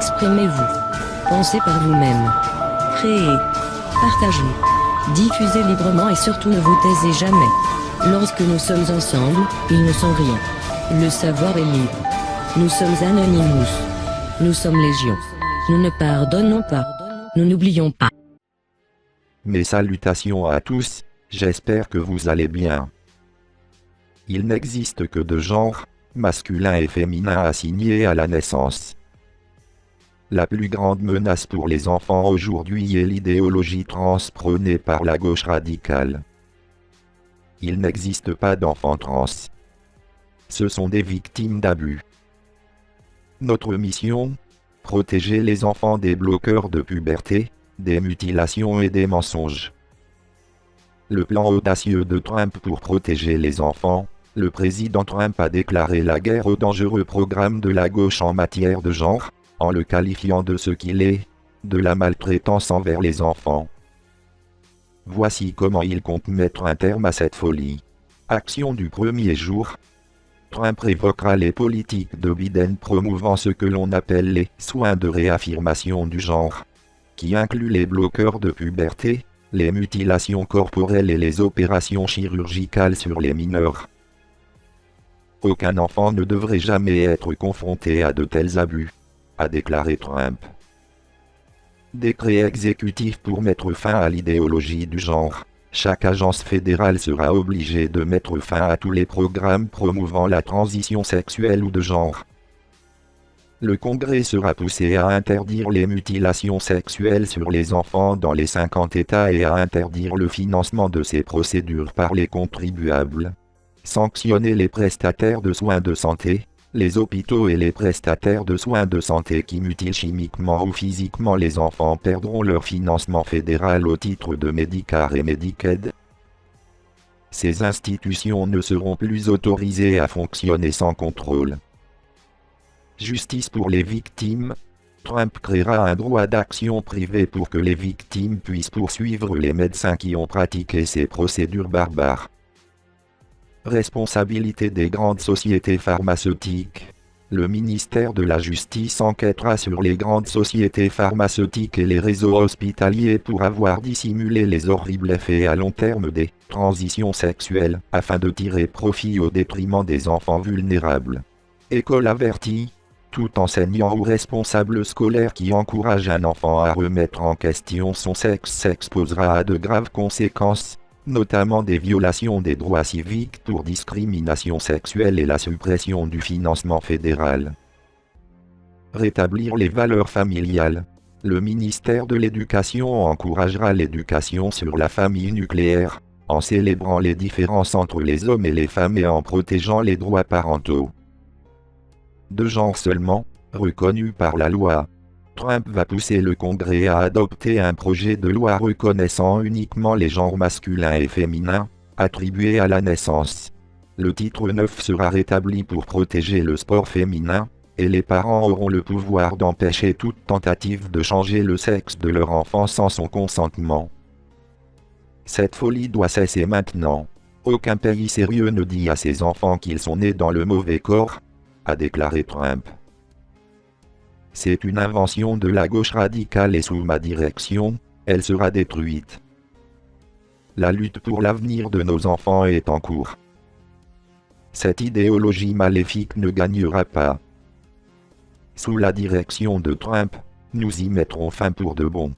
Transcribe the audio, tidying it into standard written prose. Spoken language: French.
Exprimez-vous. Pensez par vous-même. Créez. Partagez. Diffusez librement et surtout ne vous taisez jamais. Lorsque nous sommes ensemble, ils ne sont rien. Le savoir est libre. Nous sommes Anonymous. Nous sommes Légion. Nous ne pardonnons pas. Nous n'oublions pas. Mes salutations à tous, j'espère que vous allez bien. Il n'existe que deux genres, masculin et féminin assignés à la naissance. La plus grande menace pour les enfants aujourd'hui est l'idéologie trans prônée par la gauche radicale. Il n'existe pas d'enfants trans. Ce sont des victimes d'abus. Notre mission ? Protéger les enfants des bloqueurs de puberté, des mutilations et des mensonges. Le plan audacieux de Trump pour protéger les enfants, le président Trump a déclaré la guerre au dangereux programme de la gauche en matière de genre, en le qualifiant de ce qu'il est, de la maltraitance envers les enfants. Voici comment il compte mettre un terme à cette folie. Action du premier jour. Trump révoquera les politiques de Biden promouvant ce que l'on appelle les soins de réaffirmation du genre, qui incluent les bloqueurs de puberté, les mutilations corporelles et les opérations chirurgicales sur les mineurs. Aucun enfant ne devrait jamais être confronté à de tels abus, a déclaré Trump. Décret exécutif pour mettre fin à l'idéologie du genre. Chaque agence fédérale sera obligée de mettre fin à tous les programmes promouvant la transition sexuelle ou de genre. Le Congrès sera poussé à interdire les mutilations sexuelles sur les enfants dans les 50 États et à interdire le financement de ces procédures par les contribuables. Sanctionner les prestataires de soins de santé, les hôpitaux et les prestataires de soins de santé qui mutilent chimiquement ou physiquement les enfants perdront leur financement fédéral au titre de Medicare et Medicaid. Ces institutions ne seront plus autorisées à fonctionner sans contrôle. Justice pour les victimes. Trump créera un droit d'action privée pour que les victimes puissent poursuivre les médecins qui ont pratiqué ces procédures barbares. Responsabilité des grandes sociétés pharmaceutiques. Le ministère de la Justice enquêtera sur les grandes sociétés pharmaceutiques et les réseaux hospitaliers pour avoir dissimulé les horribles effets à long terme des transitions sexuelles afin de tirer profit au détriment des enfants vulnérables. École avertie. Tout enseignant ou responsable scolaire qui encourage un enfant à remettre en question son sexe s'exposera à de graves conséquences, notamment des violations des droits civiques pour discrimination sexuelle et la suppression du financement fédéral. Rétablir les valeurs familiales. Le ministère de l'Éducation encouragera l'éducation sur la famille nucléaire, en célébrant les différences entre les hommes et les femmes et en protégeant les droits parentaux. De genre seulement, reconnu par la loi. Trump va pousser le Congrès à adopter un projet de loi reconnaissant uniquement les genres masculins et féminins, attribués à la naissance. Le titre 9 sera rétabli pour protéger le sport féminin, et les parents auront le pouvoir d'empêcher toute tentative de changer le sexe de leur enfant sans son consentement. Cette folie doit cesser maintenant. Aucun pays sérieux ne dit à ses enfants qu'ils sont nés dans le mauvais corps, a déclaré Trump. C'est une invention de la gauche radicale et sous ma direction, elle sera détruite. La lutte pour l'avenir de nos enfants est en cours. Cette idéologie maléfique ne gagnera pas. Sous la direction de Trump, nous y mettrons fin pour de bon.